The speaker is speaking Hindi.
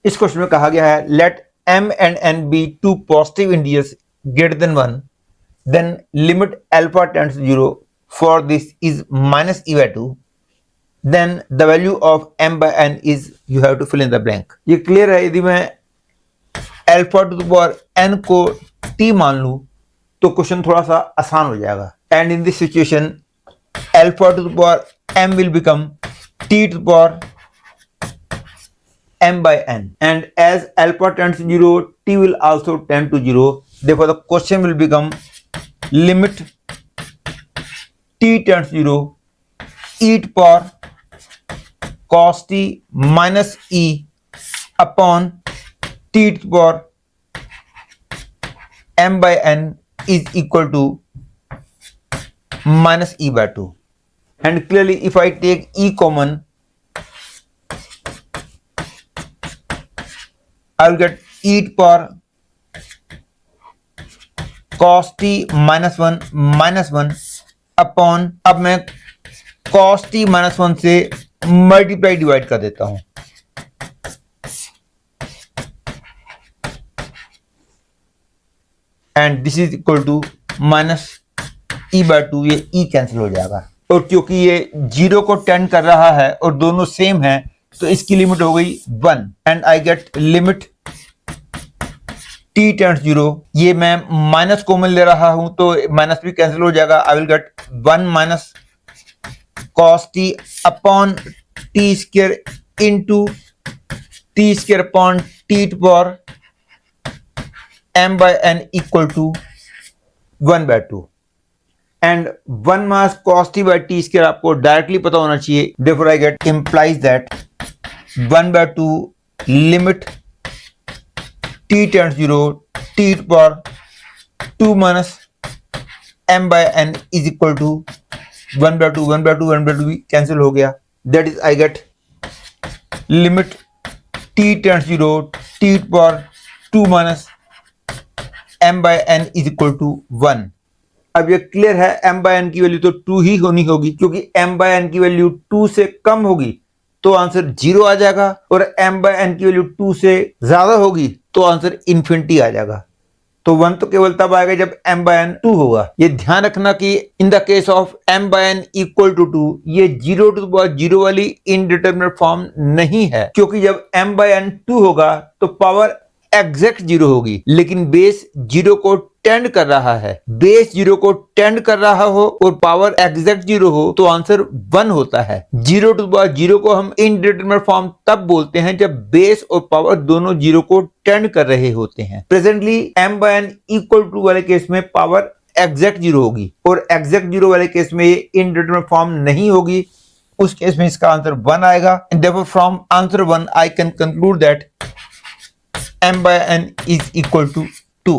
इस क्वेश्चन में कहा गया है late m and n be two positive integers greater than 1, then limit alpha tends to 0 for this is minus e by 2, then the value of m by n is you have to fill in the blank। ये क्लियर है। यदि मैं alpha two the power n को t मान लूं तो क्वेश्चन थोड़ा सा आसान हो जाएगा। And in this situation alpha two the power m will become t to the power m by n, and as alpha tends to 0 t will also tend to 0, therefore the question will become limit t tends to 0 e to power cos t minus e upon t to the power m by n is equal to minus e by 2, and clearly if I take e common I will get e to power cos t minus 1 upon, अब मैं cos t minus 1 से मल्टीप्लाई डिवाइड कर देता हूं, and this is equal to minus e by 2, ये ई कैंसिल हो जाएगा। और क्योंकि ये 0 को टेंड कर रहा है और दोनों सेम है तो इसकी लिमिट हो गई 1, and I get limit t tends 0। ये मैं माइनस कॉमन ले रहा हूं तो माइनस भी कैंसिल हो जाएगा। I will get 1 minus cos t upon t square into t square upon t to power m by n equal to 1 by 2, and 1 minus cos t by t square आपको डायरेक्टली पता होना चाहिए। therefore I get implies that 1 by 2 limit t tends 0 t to power 2 minus m by n is equal to 1 by 2 1 by 2 1 by 2 भी कैंसिल हो गया। that is I get limit t tends 0 t to power 2 minus m by n is equal to 1। अब ये क्लियर है m by n की वैल्यू तो 2 ही होनी होगी, क्योंकि m by n की वैल्यू 2 से कम होगी तो आंसर 0 आ जाएगा, और m by n की वैल्यू 2 से ज्यादा होगी तो आंसर इन्फिनिटी आ जाएगा। तो 1 तो केवल तब आएगा जब m by n 2 होगा। ये ध्यान रखना कि in the case of m by n equal to 2 ये 0 टू द पावर 0 वाली इनडिटरमिनेट फॉर्म नहीं है, क्योंकि जब m by n 2 होगा तो पावर एग्जैक्ट 0 होगी, लेकिन बेस 0 को टेंड कर रहा है। बेस 0 को टेंड कर रहा हो और पावर एग्जैक्ट 0 हो तो आंसर 1 होता है। 0 टू द पावर 0 को हम इनडिटरमिनेट फॉर्म तब बोलते हैं जब बेस और पावर दोनों 0 को टेंड कर रहे होते हैं। Presently m by n equal to वाले केस में पावर एग्जैक्ट 0 होगी, और एग्जैक्ट 0 वाले केस में ये इनडिटरमिनेट फॉर्म नहीं होगी। उस केस में इसका आंसर 1 आएगा, and therefore from answer 1 I can conclude that m by n is equal to 2।